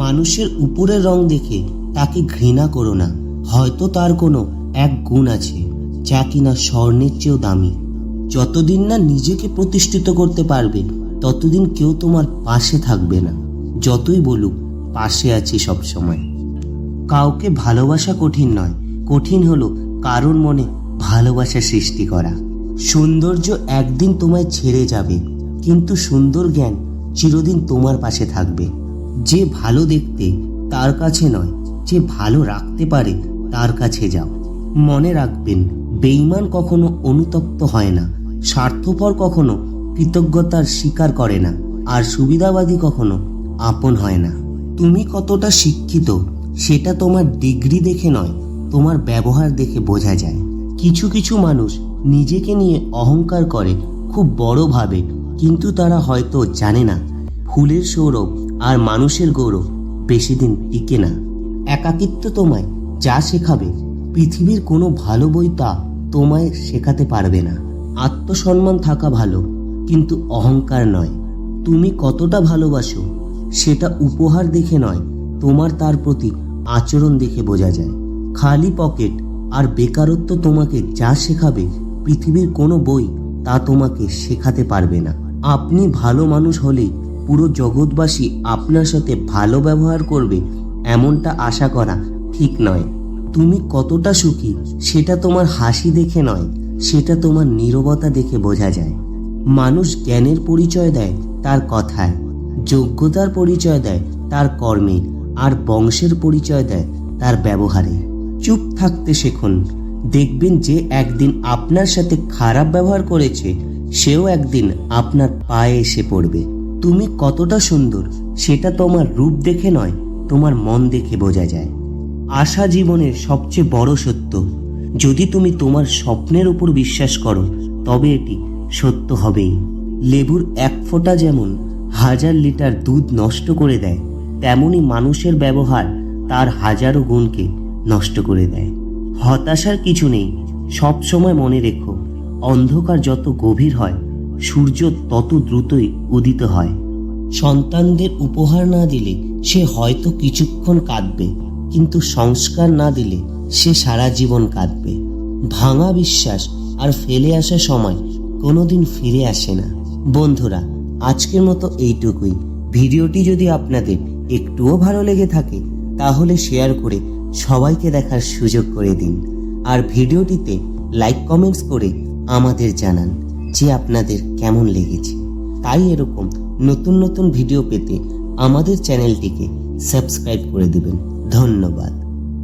মানুষের উপরের রং দেখে তাকে ঘৃণা করো না। হয়তো তার কোনো এক গুণ আছে যা কিনা স্বর্ণের চেয়েও দামি। যতদিন না নিজেকে প্রতিষ্ঠিত করতে পারবে ততদিন কেউ তোমার পাশে থাকবে না। যতই বলুক পাশে আছি সব সময়। কাউকে ভালোবাসা কঠিন নয়, কঠিন হলো কারোর মনে ভালোবাসা সৃষ্টি করা। সৌন্দর্য একদিন তোমায় ছেড়ে যাবে, কিন্তু সুন্দর জ্ঞান চিরদিন তোমার পাশে থাকবে। যে ভালো দেখতে তার কাছে নয়, যে ভালো রাখতে পারে তার কাছে যাও। মনে রাখবেন, বেঈমান কখনো অনুতপ্ত হয় না, স্বার্থপর কখনো কৃতজ্ঞতার স্বীকার করে না, আর সুবিধাবাদী কখনো আপন হয় না। তুমি কতটা শিক্ষিত সেটা তোমার ডিগ্রি দেখে নয়, তোমার ব্যবহার দেখে বোঝা যায়। কিছু কিছু মানুষ নিজেকে নিয়ে অহংকার করে, খুব বড় ভাবে, কিন্তু তারা হয়তো জানে না ফুলের সৌরভ আর মানুষের গৌরব বেশি দিন টিকে না। একাকিত্ব তোমায় যা শেখাবে পৃথিবীর কোনো ভালো বই তা তোমায় শেখাতে পারবে না। আত্মসম্মান থাকা ভালো, কিন্তু অহংকার নয়। তুমি কতটা ভালোবাসো সেটা উপহার দেখে নয়, তোমার তার প্রতি আচরণ দেখে বোঝা যায়। খালি পকেট আর বেকারত্ব তোমাকে যা শেখাবে পৃথিবীর কোনো বই তা তোমাকে শেখাতে পারবে না। আপনি ভালো মানুষ হলেই পুরো জগৎবাসী আপনার সাথে ভালো ব্যবহার করবে এমনটা আশা করা ঠিক নয়। তুমি কতটা সুখী সেটা তোমার হাসি দেখে নয়, সেটা তোমার নীরবতা দেখে বোঝা যায়। মানুষ জ্ঞানের পরিচয় দেয় তার কথায়, যোগ্যতার পরিচয় দেয় তার কর্মে, আর বংশের পরিচয় দেয় তার ব্যবহারে। চুপ থাকতে শেখুন, দেখবেন যে একদিন আপনার সাথে খারাপ ব্যবহার করেছে সেও একদিন আপনার পায়ে এসে পড়বে। তুমি কতটা সুন্দর সেটা তোমার রূপ দেখে নয়, তোমার মন দেখে বোঝা যায়। আশা জীবনের সবচেয়ে বড় সত্য। যদি তুমি তোমার স্বপ্নের উপর বিশ্বাস করো তবে এটি সত্য হবেই। লেবুর এক ফোঁটা যেমন 1000 লিটার দুধ নষ্ট করে দেয়, তেমনি মানুষের ব্যবহার তার হাজারো গুণকে নষ্ট করে দেয়। হতাশার কিছু নেই, সব সময় মনে রেখো, অন্ধকার যত গভীর হয় সূর্য তত দ্রুতই উদিত হয়। সন্তানদের উপহার না দিলে সে হয়তো কিছুক্ষণ কাঁদবে, কিন্তু সংস্কার না দিলে সে সারা জীবন কাঁদবে। ভাঙা বিশ্বাস আর ফেলে আসা সময় কোনোদিন ফিরে আসে না। বন্ধুরা, আজকের মতো এইটুকুই। ভিডিওটি যদি আপনাদের একটুও ভালো লেগে থাকে তাহলে শেয়ার করে সবাইকে দেখার সুযোগ করে দিন, আর ভিডিওটিতে লাইক কমেন্টস করে আমাদের জানান যে আপনাদের কেমন লেগেছে। তাই এরকম নতুন নতুন ভিডিও পেতে আমাদের চ্যানেলটিকে সাবস্ক্রাইব করে দিবেন। ধন্যবাদ।